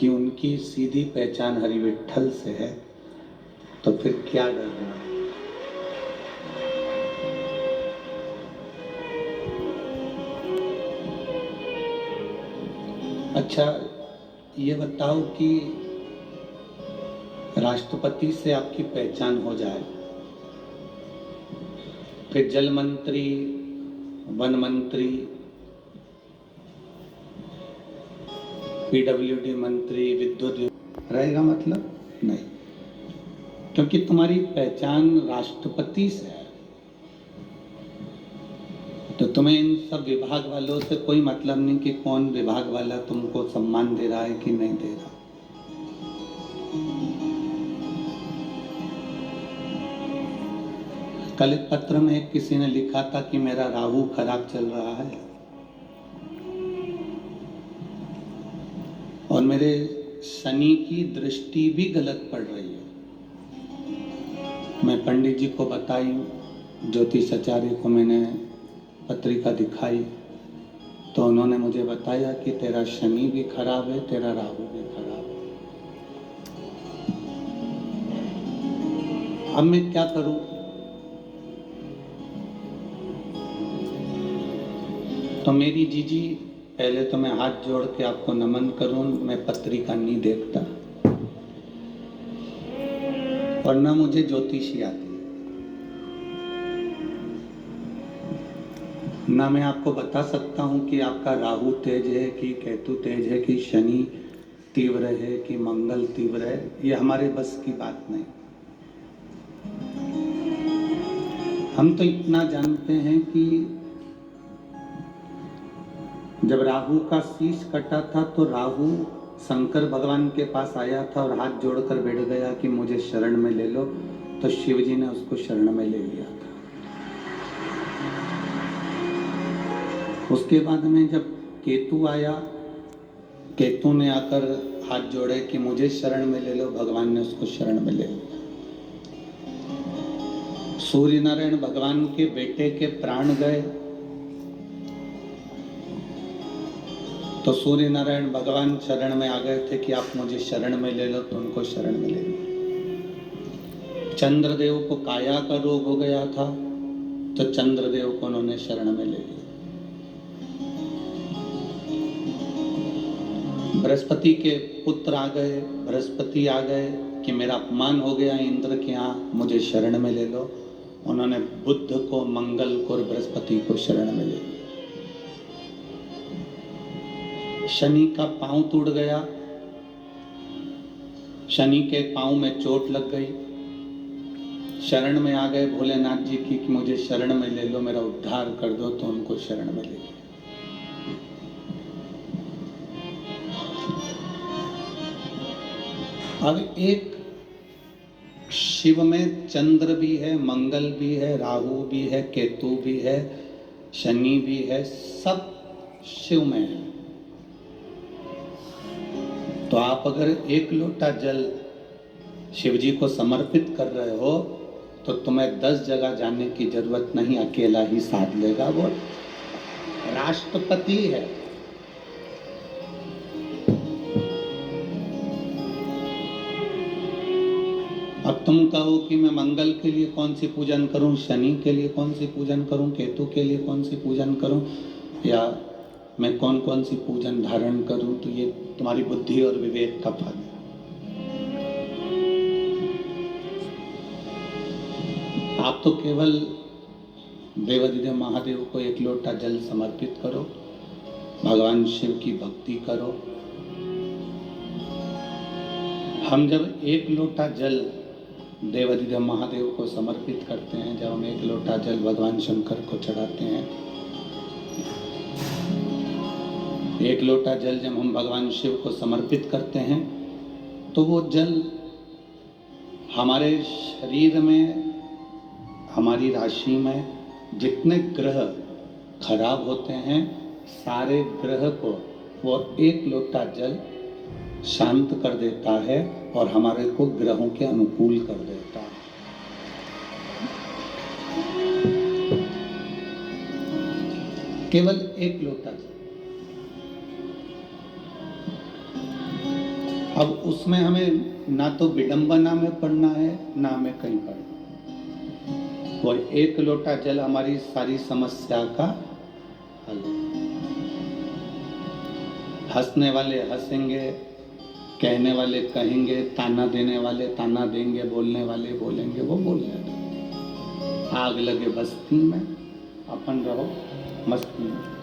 कि उनकी सीधी पहचान हरि विट्ठल से है, तो फिर क्या डरना। अच्छा, ये बताओ कि राष्ट्रपति से आपकी पहचान हो जाए, फिर जल मंत्री, वन मंत्री, पीडब्ल्यूडी मंत्री, विद्युत रहेगा मतलब नहीं, क्योंकि तुम्हारी पहचान राष्ट्रपति से है। तो तुम्हें इन सब विभाग वालों से कोई मतलब नहीं कि कौन विभाग वाला तुमको सम्मान दे रहा है कि नहीं दे रहा। कल एक पत्र में किसी ने लिखा था कि मेरा राहु खराब चल रहा है और मेरे शनि की दृष्टि भी गलत पड़ रही है। मैं पंडित जी को बताई, ज्योतिषाचार्य को मैंने पत्रिका दिखाई, तो उन्होंने मुझे बताया कि तेरा शनि भी खराब है, तेरा राहु भी खराब है। अब मैं क्या करूं? तो मेरी जीजी, पहले तो मैं हाथ जोड़ के आपको नमन करूं, मैं पत्रिका नहीं देखता और ना मुझे ज्योतिषी आती, ना मैं आपको बता सकता हूं कि आपका राहु तेज है कि केतु तेज है कि शनि तीव्र है कि मंगल तीव्र है। ये हमारे बस की बात नहीं। हम तो इतना जानते हैं कि जब राहु का शीश कटा था तो राहु शंकर भगवान के पास आया था और हाथ जोड़कर बैठ गया कि मुझे शरण में ले लो, तो शिव जी ने उसको शरण में ले लिया था। उसके बाद में जब केतु आया, केतु ने आकर हाथ जोड़े कि मुझे शरण में ले लो, भगवान ने उसको शरण में ले लिया। सूर्य नारायण भगवान के बेटे के प्राण गए तो सूर्य नारायण भगवान शरण में आ गए थे कि आप मुझे शरण में ले लो, तो उनको शरण में ले लिया। चंद्रदेव को काया का रोग हो गया था तो चंद्रदेव को उन्होंने शरण में ले लिया। बृहस्पति के पुत्र आ गए, बृहस्पति आ गए कि मेरा अपमान हो गया इंद्र के यहाँ, मुझे शरण में ले लो, उन्होंने बुध को, मंगल को और बृहस्पति को शरण में ले लिया। शनि का पांव टूट गया, शनि के पांव में चोट लग गई, शरण में आ गए भोलेनाथ जी की कि मुझे शरण में ले लो, मेरा उद्धार कर दो, तो उनको शरण में ले लिया। अब एक शिव में चंद्र भी है, मंगल भी है, राहु भी है, केतु भी है, शनि भी है, सब शिव में है। तो आप अगर एक लोटा जल शिव जी को समर्पित कर रहे हो तो तुम्हें 10 जगह जाने की जरूरत नहीं, अकेला ही साध लेगा। वो राष्ट्रपति है। अब तुम कहो कि मैं मंगल के लिए कौन सी पूजन करूं, शनि के लिए कौन सी पूजन करूं, केतु के लिए कौन सी पूजन करूं, या मैं कौन कौन सी पूजन धारण करूं, तो ये तुम्हारी बुद्धि और विवेक का फल है। आप तो केवल देवाधिदेव महादेव को एक लोटा जल समर्पित करो, भगवान शिव की भक्ति करो। हम जब एक लोटा जल देवाधिदेव महादेव को समर्पित करते हैं, जब हम एक लोटा जल भगवान शंकर को चढ़ाते हैं, एक लोटा जल जब हम भगवान शिव को समर्पित करते हैं, तो वो जल हमारे शरीर में, हमारी राशि में जितने ग्रह खराब होते हैं, सारे ग्रह को वो एक लोटा जल शांत कर देता है और हमारे को ग्रहों के अनुकूल कर देता है। केवल एक लोटा जल। अब उसमें हमें ना तो विडंबना में पड़ना है, ना हमें कहीं पड़ना। वो एक लोटा जल हमारी सारी समस्या का हल है। हंसने वाले हंसेंगे, कहने वाले कहेंगे, ताना देने वाले ताना देंगे, बोलने वाले बोलेंगे, वो बोलने। आग लगे बस्ती में, अपन रहो मस्ती में।